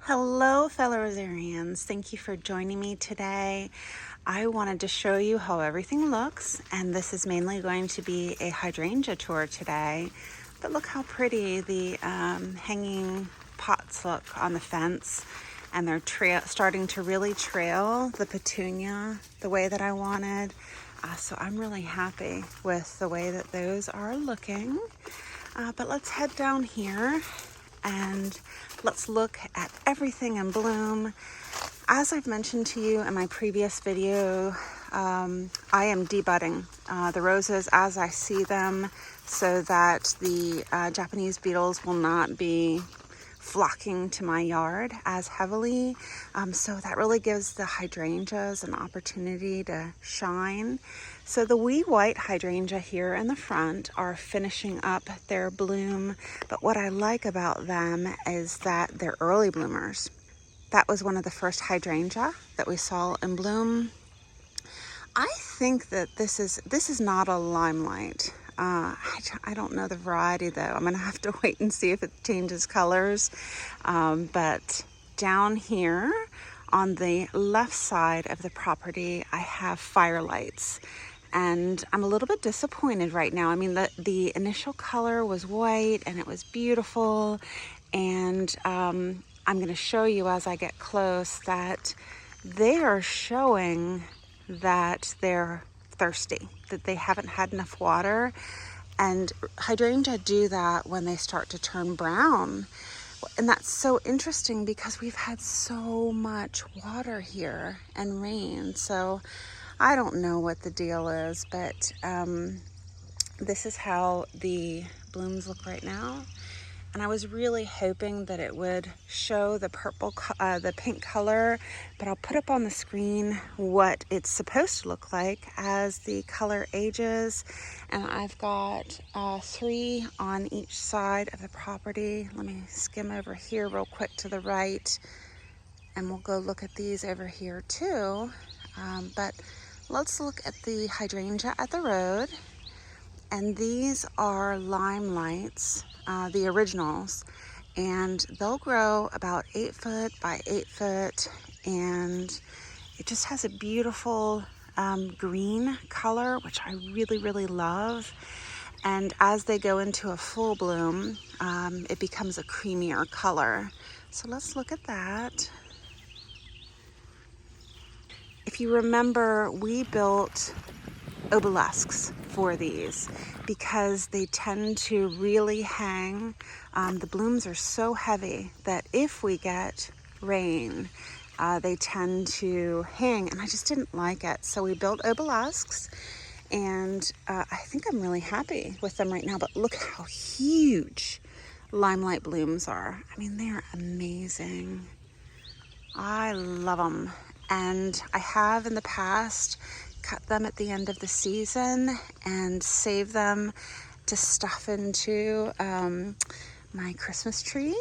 Hello fellow Rosarians, thank you for joining me today. I wanted to show you how everything looks, and this is mainly going to be a hydrangea tour today. But look how pretty the hanging pots look on the fence, and they're starting to really trail the petunia the way that I wanted. So I'm really happy with the way that those are looking. But let's head down here and let's look at everything in bloom. As I've mentioned to you in my previous video, I am debudding the roses as I see them so that the Japanese beetles will not be flocking to my yard as heavily. So that really gives the hydrangeas an opportunity to shine. So the wee white hydrangea here in the front are finishing up their bloom, but what I like about them is that they're early bloomers. That was one of the first hydrangea that we saw in bloom. I think that this is not a Limelight. I don't know the variety though. I'm gonna have to wait and see if it changes colors. But down here on the left side of the property, I have firelights. And I'm a little bit disappointed right now. I mean, the initial color was white and it was beautiful. And I'm gonna show you as I get close that they are showing that they're thirsty, that they haven't had enough water. And hydrangea do that when they start to turn brown. And that's so interesting because we've had so much water here and rain. So I don't know what the deal is, but this is how the blooms look right now. And I was really hoping that it would show the the pink color, but I'll put up on the screen what it's supposed to look like as the color ages. And I've got 3 on each side of the property. Let me skim over here real quick to the right, and we'll go look at these over here too. But let's look at the hydrangea at the road. And these are Limelights, the originals, and they'll grow about 8 foot by 8 foot, and it just has a beautiful green color, which I really, really love. And as they go into a full bloom, it becomes a creamier color. So let's look at that. If you remember, we built obelisks for these because they tend to really hang. The blooms are so heavy that if we get rain, they tend to hang, and I just didn't like it. So we built obelisks, and I think I'm really happy with them right now. But look how huge Limelight blooms are. I mean, they're amazing. I love them. And I have in the past cut them at the end of the season and save them to stuff into my Christmas tree.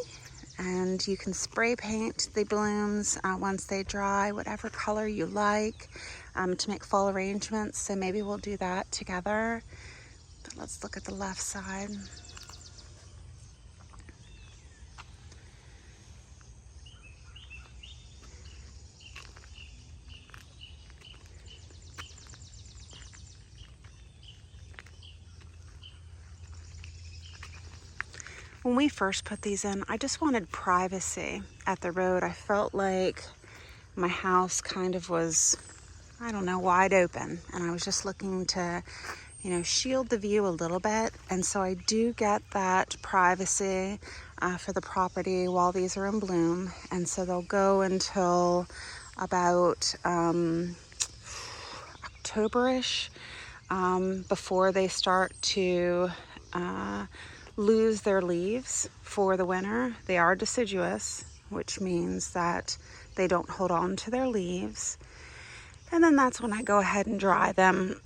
And you can spray paint the blooms once they dry, whatever color you like, to make fall arrangements. So maybe we'll do that together. But let's look at the left side. When we first put these in, I just wanted privacy at the road. I felt like my house kind of was, I don't know, wide open, and I was just looking to, shield the view a little bit. And so I do get that privacy for the property while these are in bloom. And so they'll go until about October-ish before they start to lose their leaves for the winter. They are deciduous, which means that they don't hold on to their leaves. And then that's when I go ahead and dry them.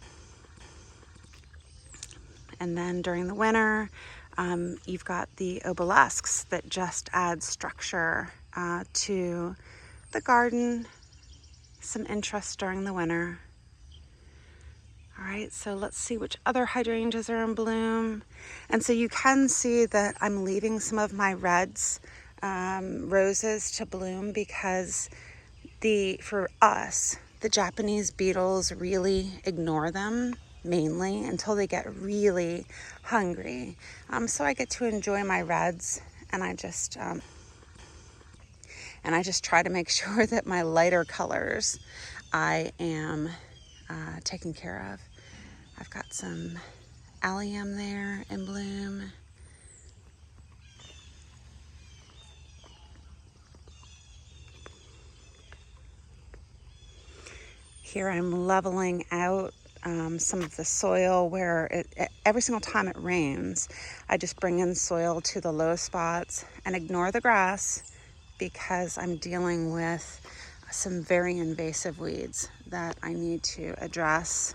And then during the winter, you've got the obelisks that just add structure to the garden, some interest during the winter. All right, so let's see which other hydrangeas are in bloom. And so you can see that I'm leaving some of my reds roses to bloom because for us, the Japanese beetles really ignore them mainly until they get really hungry. So I get to enjoy my reds, and I just try to make sure that my lighter colors I am taking care of. I've got some allium there in bloom. Here I'm leveling out some of the soil where every single time it rains, I just bring in soil to the low spots and ignore the grass because I'm dealing with some very invasive weeds that I need to address.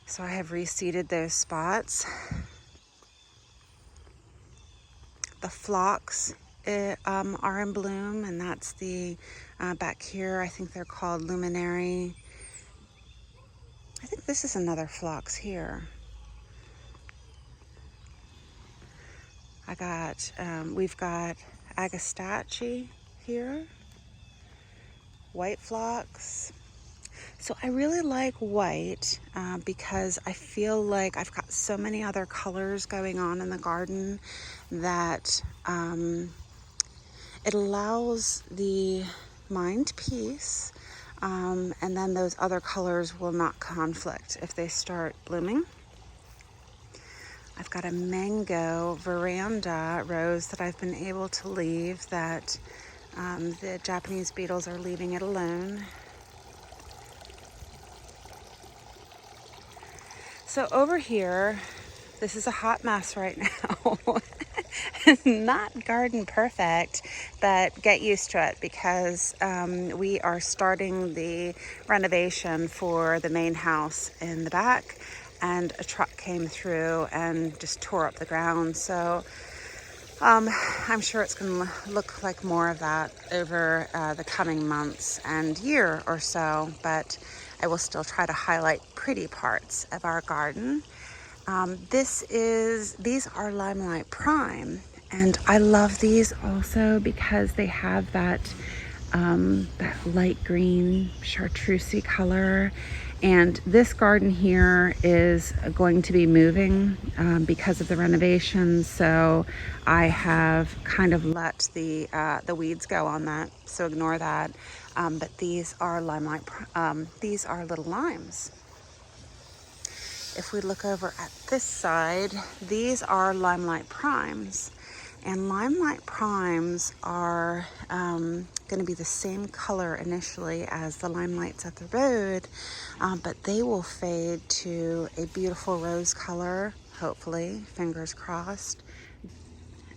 So I have reseeded those spots. The phlox are in bloom, and that's the back here. I think they're called luminary. I think this is another phlox here. We've got agastache here, white phlox. So I really like white because I feel like I've got so many other colors going on in the garden that it allows the mind peace, and then those other colors will not conflict if they start blooming. I've got a mango veranda rose that I've been able to leave that the Japanese beetles are leaving it alone. So over here, this is a hot mess right now. Not garden perfect, but get used to it because we are starting the renovation for the main house in the back, and a truck came through and just tore up the ground. So I'm sure it's going to look like more of that over the coming months and year or so, but I will still try to highlight pretty parts of our garden. These are Limelight Prime, and I love these also because they have that light green chartreusey color. And this garden here is going to be moving because of the renovations, so I have kind of let the weeds go on that, so ignore that. But these are these are little limes. If we look over at this side, these are Limelight Primes. And Limelight Primes are going to be the same color initially as the Limelights at the road, but they will fade to a beautiful rose color, hopefully, fingers crossed.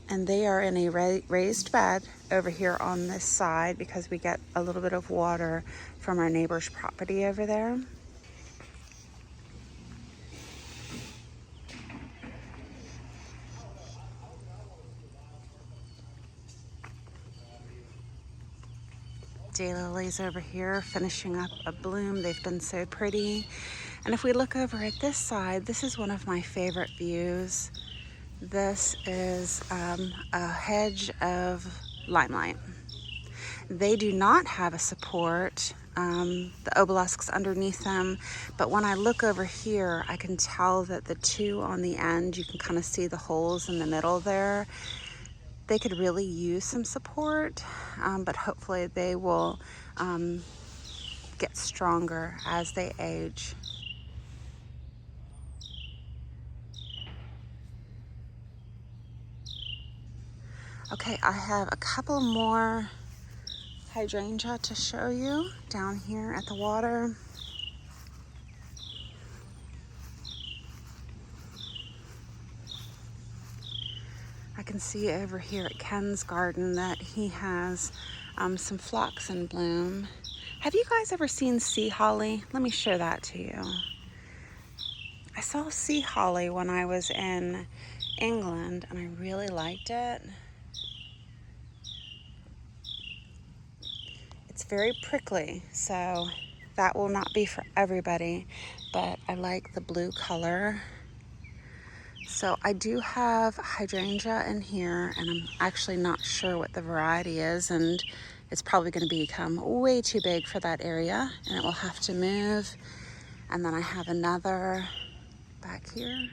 And they are in a raised bed over here on this side because we get a little bit of water from our neighbor's property over there. Daylilies over here finishing up a bloom. They've been so pretty. And if we look over at this side, this is one of my favorite views. This is a hedge of limelight. They do not have a support, the obelisks underneath them, but when I look over here, I can tell that the two on the end, you can kind of see the holes in the middle there. They could really use some support, but hopefully they will get stronger as they age. Okay, I have a couple more hydrangea to show you down here at the water. I can see over here at Ken's garden that he has some phlox in bloom. Have you guys ever seen sea holly? Let me show that to you. I saw sea holly when I was in England and I really liked it. It's very prickly, so that will not be for everybody, but I like the blue color. So I do have hydrangea in here, and I'm actually not sure what the variety is, and it's probably going to become way too big for that area, and it will have to move. And then I have another back here.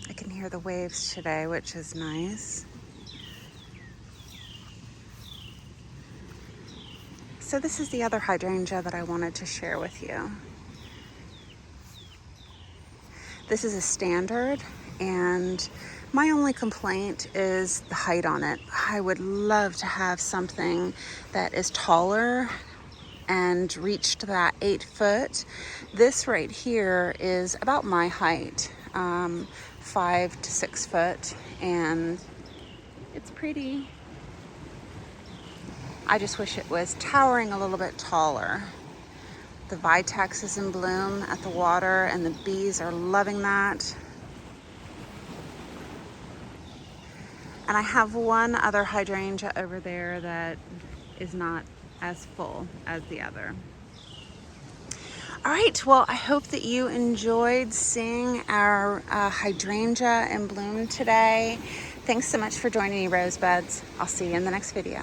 I can hear the waves today, which is nice. So this is the other hydrangea that I wanted to share with you. This is a standard, and my only complaint is the height on it. I would love to have something that is taller and reached that 8 foot. This right here is about my height, 5 to 6 foot, and it's pretty. I just wish it was towering a little bit taller. The vitex is in bloom at the water, and the bees are loving that. And I have one other hydrangea over there that is not as full as the other. All right, well, I hope that you enjoyed seeing our hydrangea in bloom today. Thanks so much for joining me, Rosebuds. I'll see you in the next video.